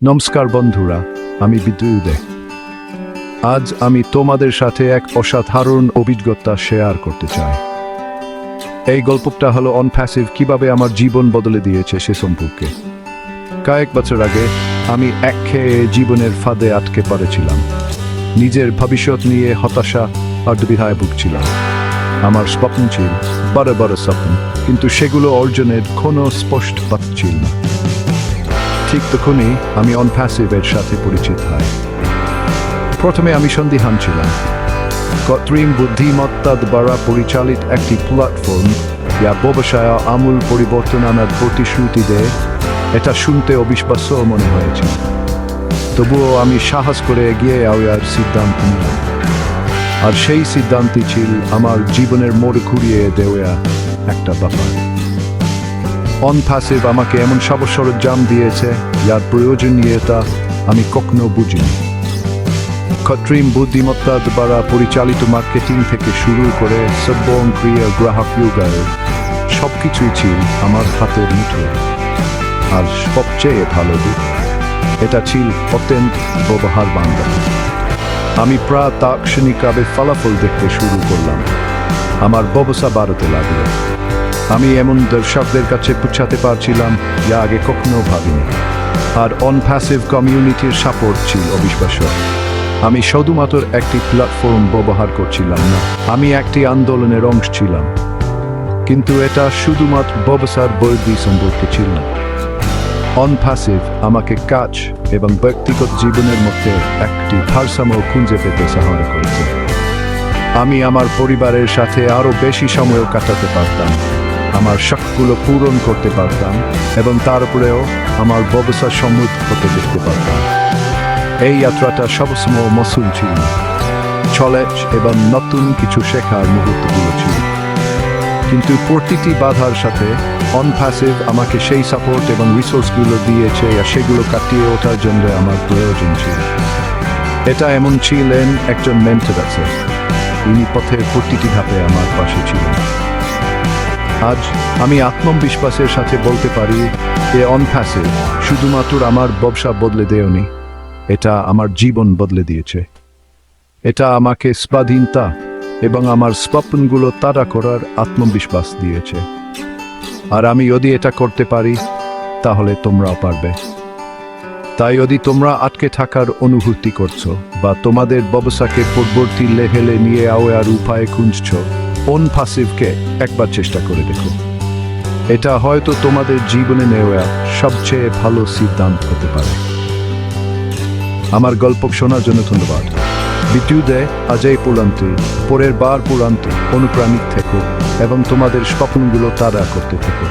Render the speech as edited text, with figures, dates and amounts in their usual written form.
নমস্কার বন্ধুরা, আমি বিদ্যুদে। আজ আমি তোমাদের সাথে এক অসাধারণ অভিজ্ঞতা শেয়ার করতে চাই। এই গল্পটা হলো অনপ্যাসিভ কিভাবে আমার জীবন বদলে দিয়েছে সে সম্পর্কে। কয়েক বছর আগে আমি একঘেয়ে জীবনের ফাঁদে আটকে পড়েছিলাম। নিজের ভবিষ্যৎ নিয়ে হতাশা আর দুবিধায় ভুগছিলাম। আমার স্বপ্ন ছিল বড় বড় স্বপ্ন, কিন্তু সেগুলো অর্জনের কোনো স্পষ্ট পথ ছিল না। ঠিক তখনই আমি অনপ্যাসিভের সাথে পরিচিত হই। প্রথমে আমি সন্দিহান ছিলাম। কৃত্রিম বুদ্ধিমত্তা দ্বারা পরিচালিত একটি প্ল্যাটফর্ম যা ব্যবসায় আমূল পরিবর্তন আনার প্রতিশ্রুতি দেয়, এটা শুনতে অবিশ্বাস্য মনে হয়েছে। তবুও আমি সাহস করে এগিয়ে যাওয়ার সিদ্ধান্ত নিলাম। আর সেই সিদ্ধান্তই ছিল আমার জীবনের মোড় ঘুরিয়ে দেওয়া একটা ব্যাপার। অনপ্যাসিভ আমাকে এমন সব সরঞ্জাম দিয়েছে যার প্রয়োজনীয়তা আমি কখনো বুঝিনি। কৃত্রিম বুদ্ধিমত্তা দ্বারা পরিচালিত মার্কেটিং থেকে শুরু করে স্বয়ংক্রিয় গ্রাহক যোগাযোগ সবকিছুই ছিল আমার হাতের মুঠোয়। আর সবচেয়ে ভালো দিক, এটা ছিল অত্যন্ত ব্যবহার বান্ধব। আমি প্রায় তাৎক্ষণিকভাবে ফলাফল দেখতে শুরু করলাম। আমার ব্যবসা বাড়তে লাগলো। আমি এমন দর্শকদের কাছে পৌঁছাতে পারছিলাম যা আগে কখনো ভাবিনি। আর অনপ্যাসিভ কমিউনিটির সাপোর্ট ছিল অবিশ্বাস্য। আমি শুধুমাত্র একটি প্ল্যাটফর্ম ব্যবহার করছিলাম না, আমি একটি আন্দোলনের অংশ ছিলাম। কিন্তু এটা শুধুমাত্র ব্যবসার বৃদ্ধি সম্পর্কে ছিল না। অনপ্যাসিভ আমাকে কাজ এবং ব্যক্তিগত জীবনের মধ্যে একটি ভারসাম্য খুঁজে পেতে সাহায্য করেছে। আমি আমার পরিবারের সাথে আরও বেশি সময় কাটাতে পারতাম, আমার শখগুলো পূরণ করতে পারতাম এবং তারপরেও আমার ব্যবসা সমৃদ্ধ হতে দেখতে পারতাম। এই যাত্রাটা সবসময় মসৃণ ছিল, চলেজ এবং নতুন কিছু শেখার মুহূর্তগুলো ছিল। কিন্তু প্রতিটি বাধার সাথে অনপ্যাসিভ আমাকে সেই সাপোর্ট এবং রিসোর্সগুলো দিয়েছে, আর সেগুলো কাটিয়ে ওঠার জন্য আমার প্রয়োজন ছিল। এটা এমন ছিলেন একজন মেন্টর আছে, তিনি পথের প্রতিটি ধাপে আমার পাশে ছিলেন। আজ আমি আত্মবিশ্বাসের সাথে বলতে পারি যে অনপ্যাসিভ শুধুমাত্র আমার ব্যবসা বদলে দেয়নি, এটা আমার জীবন বদলে দিয়েছে। এটা আমাকে স্বাধীনতা এবং আমার স্বপ্নগুলো তাড়া করার আত্মবিশ্বাস দিয়েছে। আর আমি যদি এটা করতে পারি, তাহলে তোমরাও পারবে। তাই যদি তোমরা আটকে থাকার অনুভূতি করছো বা তোমাদের ব্যবসাকে পরবর্তী লেভেলে নিয়ে যাওয়ার উপায় খুঁজছো, অনপ্যাসিভকে একবার চেষ্টা করে দেখো। এটা হয়তো তোমাদের জীবনে নেওয়া সবচেয়ে ভালো সিদ্ধান্ত হতে পারে। আমার গল্প শোনার জন্য ধন্যবাদ। বিদ্যুদে আজ এই পর্যন্ত। পরের বার পর্যন্ত অনুপ্রাণিত থেকো এবং তোমাদের স্বপ্নগুলো তাড়া করতে থেকো।